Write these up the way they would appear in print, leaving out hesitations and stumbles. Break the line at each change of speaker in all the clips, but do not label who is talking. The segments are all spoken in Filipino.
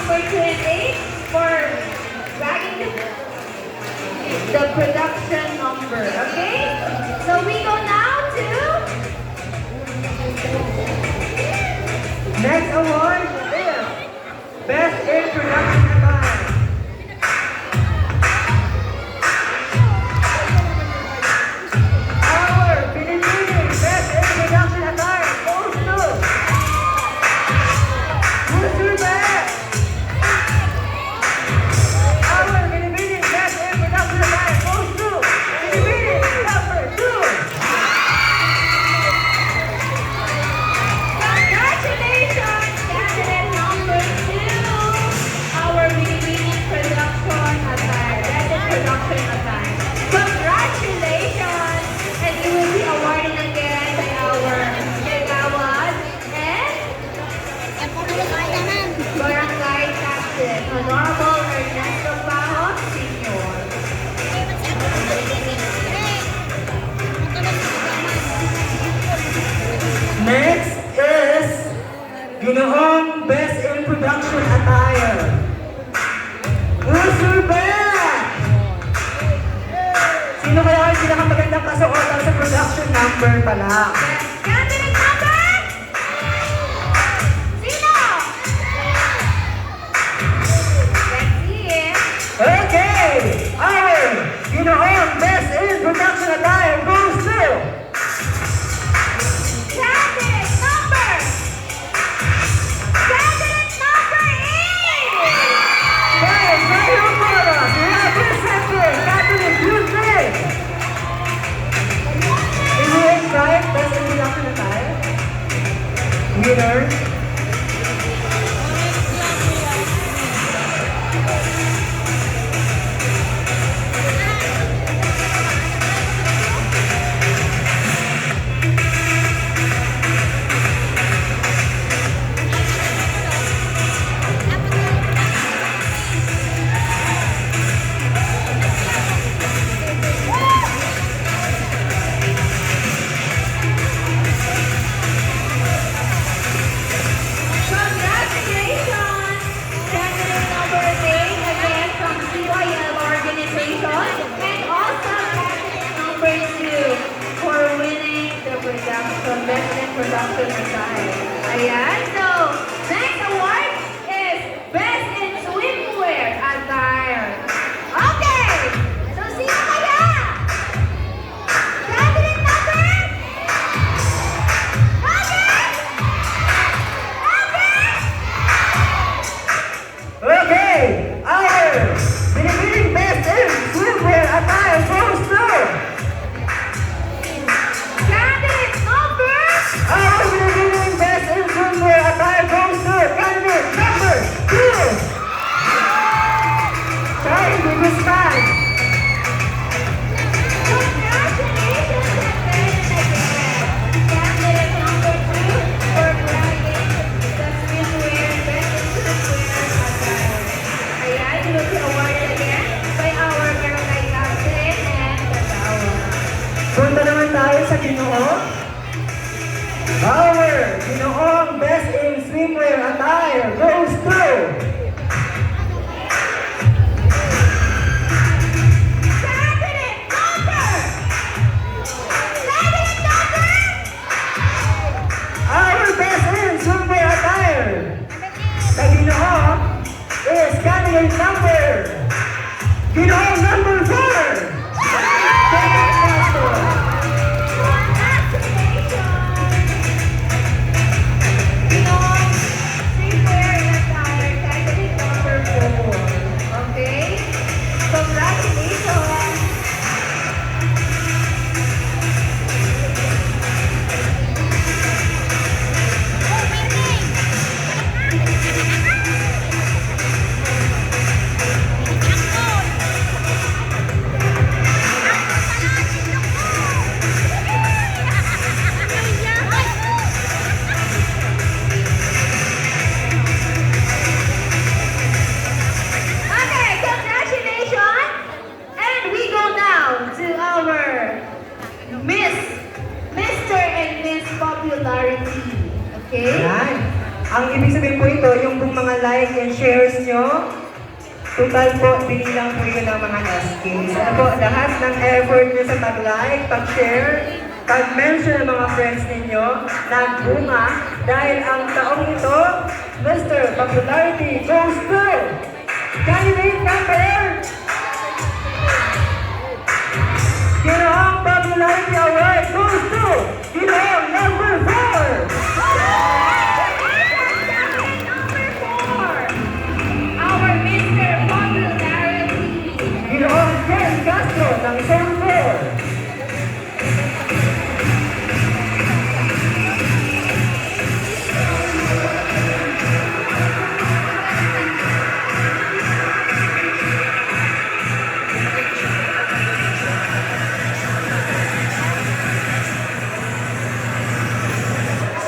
number 28 for dragging the production number. Okay? So we go now to
Next award is Best in Production Attire. Our Philippine Best in Production Attire goes to Who's your best? Our Philippine Best in Production Attire goes to Philippine number 2.
congratulations, candidate number 2. Our winning production attire. That is production attire. Congratulations! And you will be awarded again by our Megawad and Barangay Captain, Honorable Ernesto Pahon, Sr.
Next is Ginoong Best in Production Attire. Who's your best? Sino kaya ang pinakamagandang kasuotan sa production number pala?
Candidate number? Sino? Let's see it.
Okay! Our Ginoong Best in Production Attire goes to
Candidate number 8!
Brian Mayumara. We are presenting Catholic Youth Day. Is he in Brian Best in Production Attire? Winner?
Congratulations! Candidate number 8 again from CYL organization and also candidate number 2 for winning the production, best in production attire. Ayan, so next award is best in swimwear attire. Okay! So sino kaya? Candidate number?
Okay! Our Philippine Best in Swimwear Attire goes to
Candidate number?
Our Philippine Best in Swimwear Attire goes to candidate number 2. Sorry, biggest fan.
Congratulations again and again. Candidate number 2 for bragging the swimwear best in swimwear attire. Ayan, you will be awarded again by our barangay captain and katawa.
Punta naman tayo sa Ginoo. Our Ginoong Best in Swimwear Attire goes to
Candidate number! Candidate number!
our Best in Swimwear Attire. Sa Ginoo is candidate number Ginoong number 4. Ang ibig sabihin po ito, yung pong mga like and shares nyo, total po, binilang po yun ng mga SK. Ano po, lahat ng effort nyo sa pag-like, pag-share, pag-mention ng mga friends ninyo, nagbunga dahil ang taong ito, Mr. Popularity goes to candidate number! Ginoong Popularity Award goes to Ginoong number 4!
Our Mr. Popularity.
Ginoong Ken Castro ng Zone 4!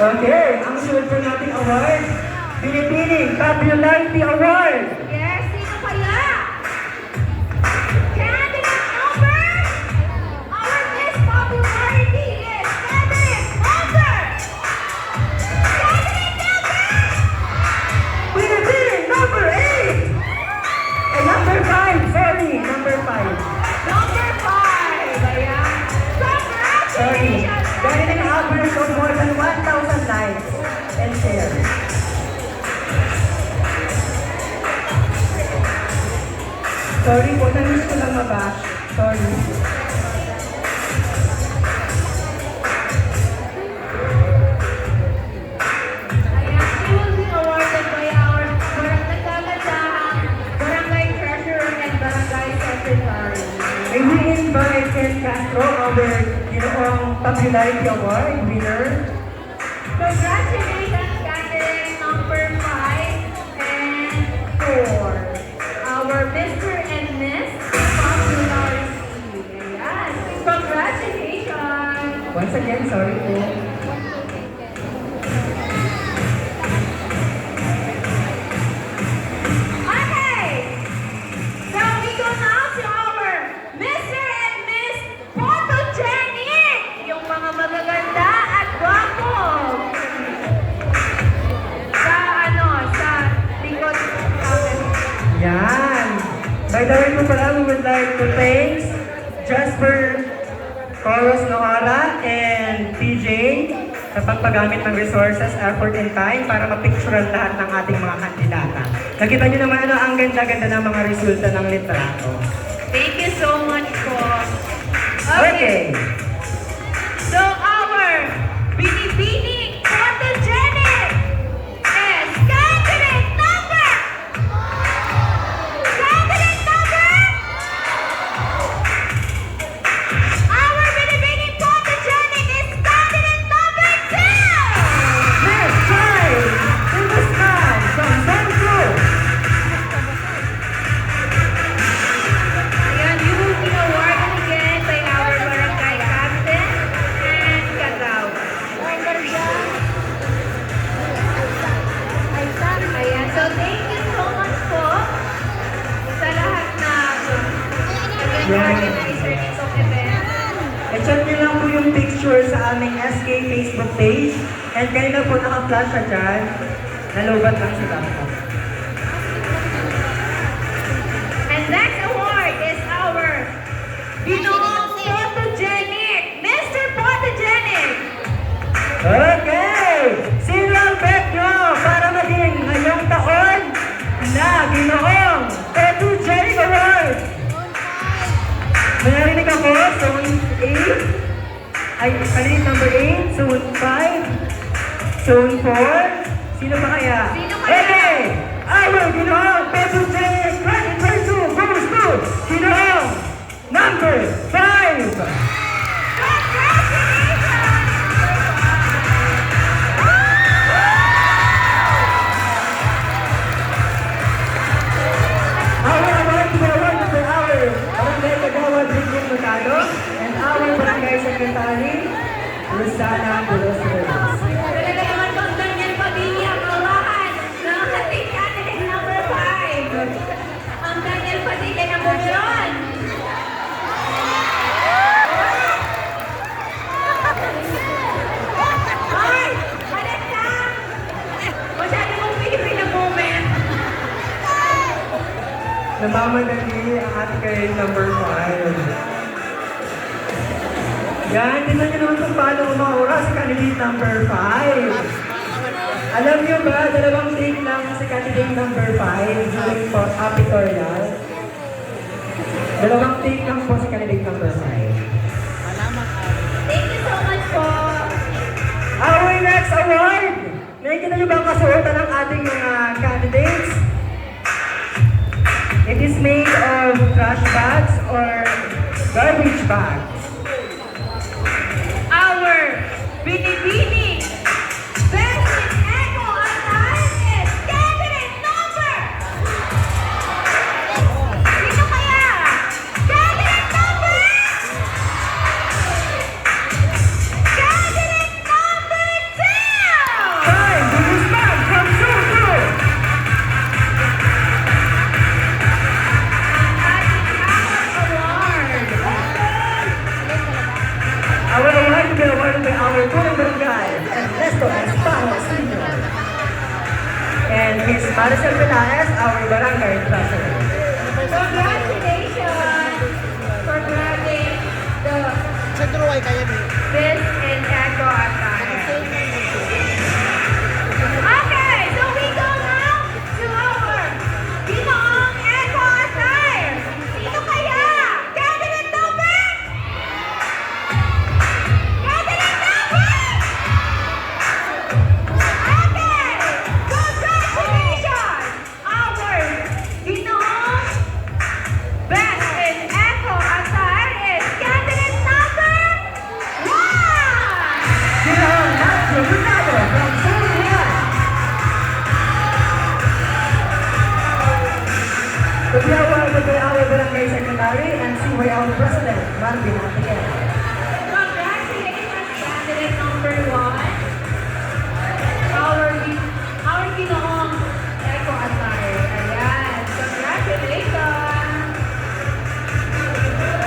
Okay, ang sunod po nating award, Pinipining Popularity Award.
Yes, sino kaya? Candidate number? Our Miss Popularity is candidate number! Candidate number!
Pinipining number 8! And number 5, sorry, number 5.
Number 5! Ayan.
Sorry,
Congratulations!
dahil ang average of more than 1,000 likes and shares. Sorry po, na-miss ko lang mabash. Sorry.
Ayan, she will be awarded by our nagkagandahang barangay treasurer and barangay secretary.
May we invite Ken Castro, our Ginoong Popularity Award winner.
Congratulations, candidate number 5 and 4. Our Mr. and Miss Popularity. Ayan. Congratulations!
Once again, sorry po.
Okay! So we go now to our Mr. and Miss Photogenic! Yung mga magaganda at gwapo! Sa likod natin.
Yan. By the way po pala, we would like to thank Jasper Coros Noara and TJ sa pagpagamit ng resources, effort, and time para mapicturean lahat ng ating mga kandidata. Nakita niyo naman ano, ang ganda-ganda ng mga resulta ng litrato.
Thank you so much po.
Okay.
So our binibining photogenic is candidate number! Candidate number! Our binibining photogenic is candidate number 2!
Let's try in the sky from Zone 2.
Ayan, you will be awarded again by our barangay captain and kagaw. Ayan, so thank you so much po sa lahat na organizer nitong event.
I-check niyo lang po yung picture sa aming SK Facebook page. And kanina po naka-flash siya dyan. Nalubat lang sila po.
And next award is our Binoong Photogenic, Mr. Photogenic.
Okay! Sino ang bet nyo para maging ngayong taon na Ginoong Photogenic Award? May narinig ako, Zone 8. Ay, candidate number 8, Zone 5, Zone 4. Sino pa kaya?
Sino kaya?
Okay! Our Ginoong Photogenic 2022 goes to Ginoong number 5! Our award to be awarded by our Barangay Kagawad Linggo and our Barangay Secretary, Rosana Bulos Reyes.
Talaga naman kung Daniel Padilla, kawahan ng ating candidate number 5. Ang Daniel Padilla na po yun.
namamadali ang ating candidate number 5. Yan, tignan nyo naman kung paano umaura si candidate number 5. Alam nyo ba, 2 take lang si candidate number 5 during po tutorial. 2 take lang po si candidate number 5.
Thank you so much po.
Our next award! Nakikita nyo ba ang kasuotan ng ating mga candidates? It is made of trash bags or garbage bags.
Our binibining best in eco at is candidate number. Sino kaya? Candidate number. Candidate number 2.
Time to respond from Susu! Our award to be awarded by our Punong Barangay, Ernesto Espano Sr. And Miss Maricel Pinaes, our Barangay Treasurer.
Congratulations for grabbing the
Sa Druay kaya ni.
best in eco attire. Okay, so we go now to our Binoong Eco Attire. Sino kaya? Candidate number? Candidate number? Okay, congratulations! Our Binoong Best in Eco Attire is candidate number 1!
Ginawang Nacho Bernardo from Susunan. To be awarded by our Barangay Secretary and CYL President, Marvin Atiel.
Congratulations, candidate number 1. Our Ginoong Eco Attire. Ayan, congratulations!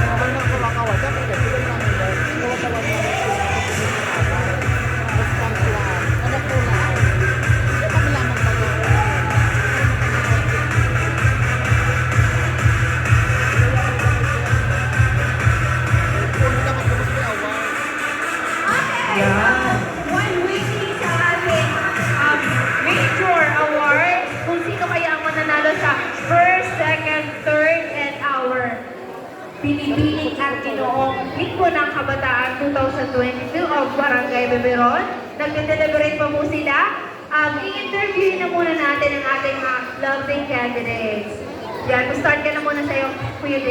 Naman na kumakawa. Dapat kasi sila namin dahil kawatawan na response lang. Ano po lang. Hindi kami lamang
Okay,
Yeah.
one waiting sa ating major award. Kung sino kaya ang mananalo sa first, second, third, and our Pinipiling at Ginoong Linggo ng Kabataan 2022 of Barangay Beberon. Nagde-deliberate pa po sila. I-interview na muna natin ang ating mga lovely candidates. Yan, start ka na muna sa'yo, Kuya Dave.